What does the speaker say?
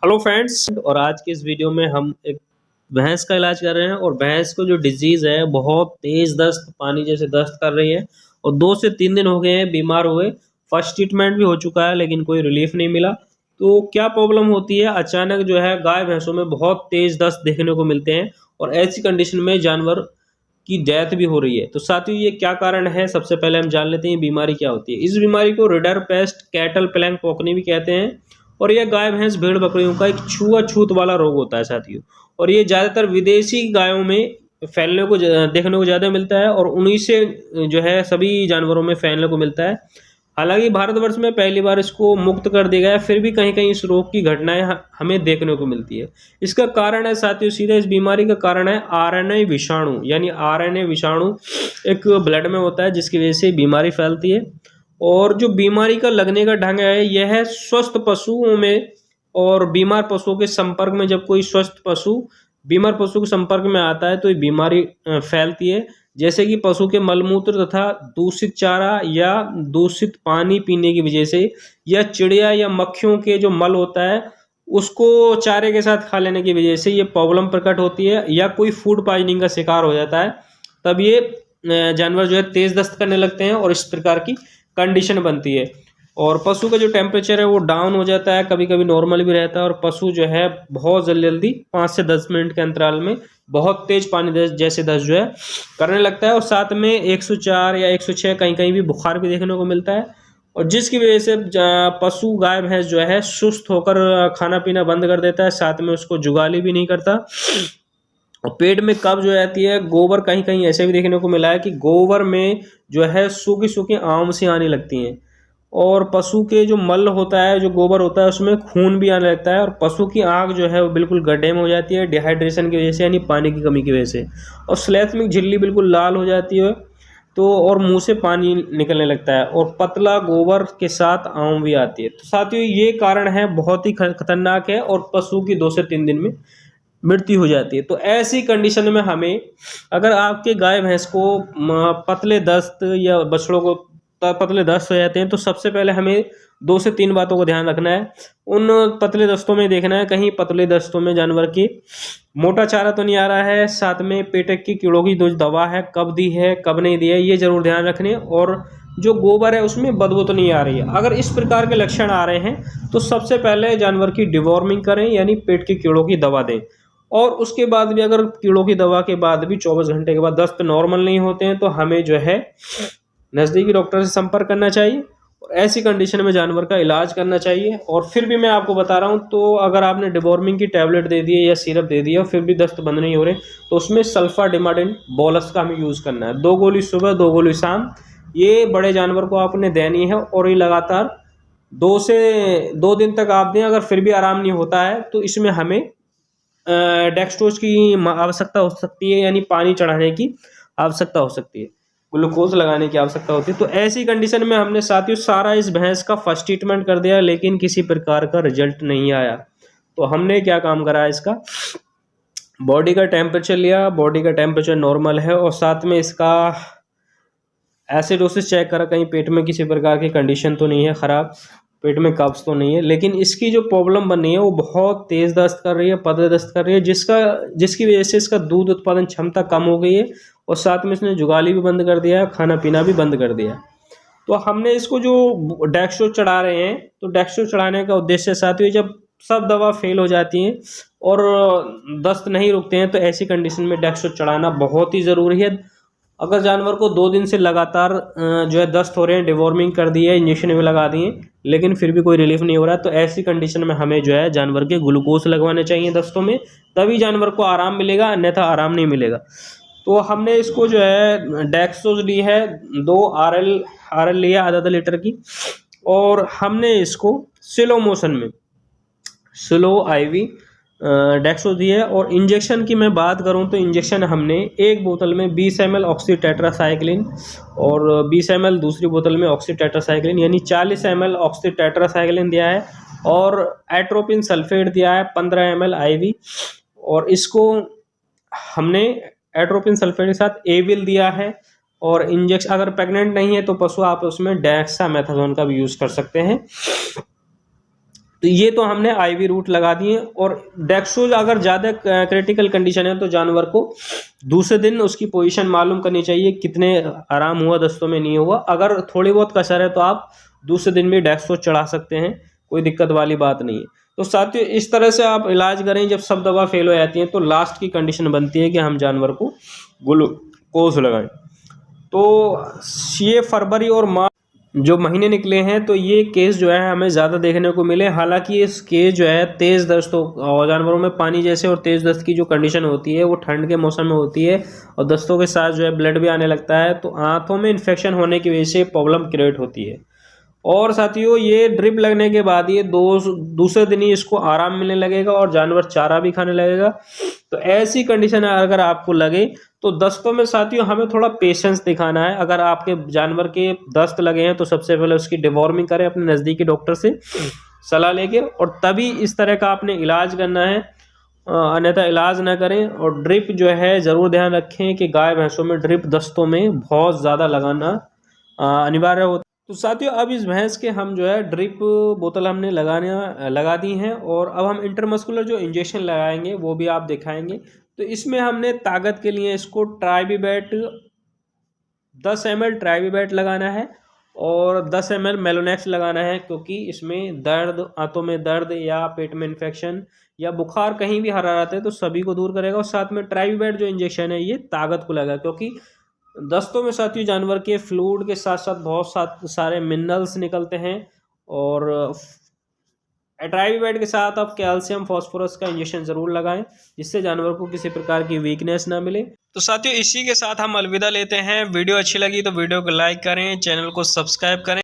Hello friends. और आज की इस वीडियो में हम एक भैंस का इलाज कर रहे हैं। और भैंस को जो डिजीज़ है, बहुत तेज़ दस्त, पानी जैसे दस्त कर रही है और 2 से 3 दिन हो गए हैं बीमार हुए। फर्स्ट ट्रीटमेंट भी हो चुका है लेकिन कोई रिलीफ नहीं मिला। तो क्या प्रॉब्लम होती है, अचानक जो है गाय भैंसों में बहुत तेज़ दस्त देखने को मिलते हैं और ऐसी कंडीशन में जानवर की डेथ भी हो रही है। तो साथियों, ये क्या कारण है, सबसे पहले हम जान लेते हैं बीमारी क्या होती है। इस बीमारी को रिडर पेस्ट कैटल प्लैंक पॉकनी भी कहते हैं और यह गाय भैंस भेड़ बकरियों का एक छुआछूत वाला रोग होता है साथियों। और ये ज़्यादातर विदेशी गायों में फैलने को देखने को ज़्यादा मिलता है और उन्हीं से जो है सभी जानवरों में फैलने को मिलता है। हालांकि भारतवर्ष में पहली बार इसको मुक्त कर दिया गया है, फिर भी कहीं कहीं इस रोग की घटनाएं हमें देखने को मिलती है। इसका कारण है साथियों, सीधे इस बीमारी का कारण है आरएनए विषाणु। यानी आरएनए विषाणु एक ब्लड में होता है जिसकी वजह से बीमारी फैलती है। और जो बीमारी का लगने का ढंग है, यह है स्वस्थ पशुओं में और बीमार पशुओं के संपर्क में। जब कोई स्वस्थ पशु बीमार पशु के संपर्क में आता है तो ये बीमारी फैलती है। जैसे कि पशु के मलमूत्र तथा दूषित चारा या दूषित पानी पीने की वजह से, या चिड़िया या मक्खियों के जो मल होता है उसको चारे के साथ खा लेने की वजह से ये प्रॉब्लम प्रकट होती है, या कोई फूड पॉइजनिंग का शिकार हो जाता है, तब ये जानवर जो है तेज दस्त करने लगते हैं और इस प्रकार की कंडीशन बनती है। और पशु का जो टेम्परेचर है वो डाउन हो जाता है, कभी कभी नॉर्मल भी रहता है और पशु जो है बहुत जल्दी जल्दी 5 से 10 मिनट के अंतराल में बहुत तेज पानी जैसे दस्त जो है करने लगता है। और साथ में 104 या 106 कहीं कहीं भी बुखार भी देखने को मिलता है। और जिसकी वजह से पशु गाय भैंस जो है सुस्त होकर खाना पीना बंद कर देता है, साथ में उसको जुगाली भी नहीं करता और पेट में कब्ज हो जाती है। गोबर, कहीं कहीं ऐसे भी देखने को मिला है कि गोबर में जो है सूखी सूखी आमसी आने लगती हैं। और पशु के जो मल होता है, जो गोबर होता है, उसमें खून भी आने लगता है और पशु की आंख जो है वो बिल्कुल गड्ढे में हो जाती है डिहाइड्रेशन की वजह से, यानी पानी की कमी की वजह से। और स्लेथमिक झिल्ली बिल्कुल लाल हो जाती है तो, और मुंह से पानी निकलने लगता है और पतला गोबर के साथ आम भी आती है। तो साथियों, ये कारण है, बहुत ही खतरनाक है और पशु की 2 से 3 दिन में मृत्यु हो जाती है। तो ऐसी कंडीशन में हमें, अगर आपके गाय भैंस को पतले दस्त या बछड़ों को पतले दस्त हो जाते हैं, तो सबसे पहले हमें 2 से 3 बातों को ध्यान रखना है। उन पतले दस्तों में देखना है कहीं पतले दस्तों में जानवर की मोटा चारा तो नहीं आ रहा है, साथ में पेट की कीड़ों की जो दवा है कब दी है कब नहीं दी है, ये जरूर ध्यान रखने। और जो गोबर है उसमें बदबू तो नहीं आ रही है। अगर इस प्रकार के लक्षण आ रहे हैं तो सबसे पहले जानवर की डिवॉर्मिंग करें, यानी पेट की कीड़ों की दवा दें। और उसके बाद भी अगर कीड़ों की दवा के बाद भी 24 घंटे के बाद दस्त नॉर्मल नहीं होते हैं तो हमें जो है नज़दीकी डॉक्टर से संपर्क करना चाहिए और ऐसी कंडीशन में जानवर का इलाज करना चाहिए। और फिर भी मैं आपको बता रहा हूं, तो अगर आपने डिवॉर्मिंग की टैबलेट दे दी है या सिरप दे दी है और फिर भी दस्त बंद नहीं हो रहे, तो उसमें सल्फा डिमाडिन बोलस का हमें यूज़ करना है। 2 गोली सुबह 2 गोली शाम, ये बड़े जानवर को आपने देनी है और ये लगातार 2 दिन तक आप दें। अगर फिर भी आराम नहीं होता है तो इसमें हमें डेक्सट्रोज की आवश्यकता हो सकती है, यानी पानी चढ़ाने की आवश्यकता हो सकती है, ग्लूकोज लगाने की आवश्यकता होती है। तो ऐसी कंडीशन में हमने साथियों सारा इस भैंस का फर्स्ट ट्रीटमेंट कर दिया लेकिन किसी प्रकार का रिजल्ट नहीं आया। तो हमने क्या काम करा, इसका बॉडी का टेम्परेचर लिया, बॉडी का टेम्परेचर नॉर्मल है और साथ में इसका एसिडोसिस चेक करा, कहीं पेट में किसी प्रकार की कंडीशन तो नहीं है ख़राब, पेट में कब्ज तो नहीं है। लेकिन इसकी जो प्रॉब्लम बनी है वो बहुत तेज़ दस्त कर रही है, पतले दस्त कर रही है, जिसकी वजह से इसका दूध उत्पादन क्षमता कम हो गई है और साथ में इसने जुगाली भी बंद कर दिया है, खाना पीना भी बंद कर दिया। तो हमने इसको जो डेक्सट्रो चढ़ा रहे हैं, तो डेक्सट्रो चढ़ाने का उद्देश्य साथियों, जब सब दवा फेल हो जाती हैं और दस्त नहीं रुकते हैं तो ऐसी कंडीशन में डेक्सट्रो चढ़ाना बहुत ही ज़रूरी है। अगर जानवर को 2 दिन से लगातार जो है दस्त हो रहे हैं, डिवॉर्मिंग कर दी है, इंजेक्शन भी लगा दिए, लेकिन फिर भी कोई रिलीफ नहीं हो रहा है, तो ऐसी कंडीशन में हमें जो है जानवर के ग्लूकोज लगवाने चाहिए दस्तों में, तभी जानवर को आराम मिलेगा, अन्यथा आराम नहीं मिलेगा। तो हमने इसको जो है डेक्सोज ली है, 2 आरएल लिया आधा लीटर की, और हमने इसको स्लो मोशन में स्लो आईवी डेक्सो दी है। और इंजेक्शन की मैं बात करूं तो इंजेक्शन हमने एक बोतल में 20 ml ऑक्सी टेट्रासाइक्लिन और 20 ml दूसरी बोतल में ऑक्सी टेट्रासाइक्लिन, यानी 40 ml ऑक्सी टेट्रासाइक्लिन दिया है और एट्रोपिन सल्फेट दिया है 15 ml आईवी। और इसको हमने एट्रोपिन सल्फेट के साथ एविल दिया है। और इंजेक्शन, अगर प्रेग्नेंट नहीं है तो पशु, आप उसमें डेक्सामेथासोन का भी यूज़ कर सकते हैं। तो ये तो हमने आईवी रूट लगा दिए। और डेक्सो अगर ज़्यादा क्रिटिकल कंडीशन है तो जानवर को दूसरे दिन उसकी पोजीशन मालूम करनी चाहिए, कितने आराम हुआ दस्तों में, नहीं हुआ। अगर थोड़ी बहुत कसर है तो आप दूसरे दिन भी डेक्सो चढ़ा सकते हैं, कोई दिक्कत वाली बात नहीं है। तो साथियों इस तरह से आप इलाज करें। जब सब दवा फेल हो जाती है तो लास्ट की कंडीशन बनती है कि हम जानवर को ग्लूकोज लगाएं। तो ये फरवरी और मार्च जो महीने निकले हैं तो ये केस जो है हमें ज़्यादा देखने को मिले। हालांकि इस केस जो है तेज़ दस्त जानवरों में पानी जैसे और तेज़ दस्त की जो कंडीशन होती है वो ठंड के मौसम में होती है, और दस्तों के साथ जो है ब्लड भी आने लगता है, तो आंतों में इन्फेक्शन होने की वजह से प्रॉब्लम क्रिएट होती है। और साथियों ये ड्रिप लगने के बाद ये दूसरे दिन ही इसको आराम मिलने लगेगा और जानवर चारा भी खाने लगेगा। तो ऐसी कंडीशन अगर आपको लगे तो दस्तों में साथियों हमें थोड़ा पेशेंस दिखाना है। अगर आपके जानवर के दस्त लगे हैं तो सबसे पहले उसकी डिवॉर्मिंग करें अपने नज़दीकी डॉक्टर से सलाह लेके, और तभी इस तरह का आपने इलाज करना है, अन्यथा इलाज ना करें। और ड्रिप जो है ज़रूर ध्यान रखें कि गाय भैंसों में ड्रिप दस्तों में बहुत ज़्यादा लगाना अनिवार्य होता है। तो साथियों अब इस भैंस के हम जो है ड्रिप बोतल हमने लगा दी हैं, और अब हम इंटरमस्कुलर जो इंजेक्शन लगाएंगे वो भी आप दिखाएंगे। तो इसमें हमने ताकत के लिए इसको ट्राइबीबैट 10 ml ट्राइबीबैट लगाना है और 10 ml मेलोनेक्स लगाना है, क्योंकि इसमें दर्द, आंतों में दर्द या पेट में इन्फेक्शन या बुखार कहीं भी हरारत है तो सभी को दूर करेगा। और साथ में ट्राइबीबैट जो इंजेक्शन है ये ताकत को लगा, क्योंकि दस्तों में साथियों जानवर के फ्लूइड के साथ साथ बहुत सारे मिनरल्स निकलते हैं। और ट्राइबीबैट के साथ आप कैल्शियम फास्फोरस का इंजेक्शन ज़रूर लगाएं, जिससे जानवर को किसी प्रकार की वीकनेस ना मिले। तो साथियों इसी के साथ हम अलविदा लेते हैं। वीडियो अच्छी लगी तो वीडियो को लाइक करें, चैनल को सब्सक्राइब करें।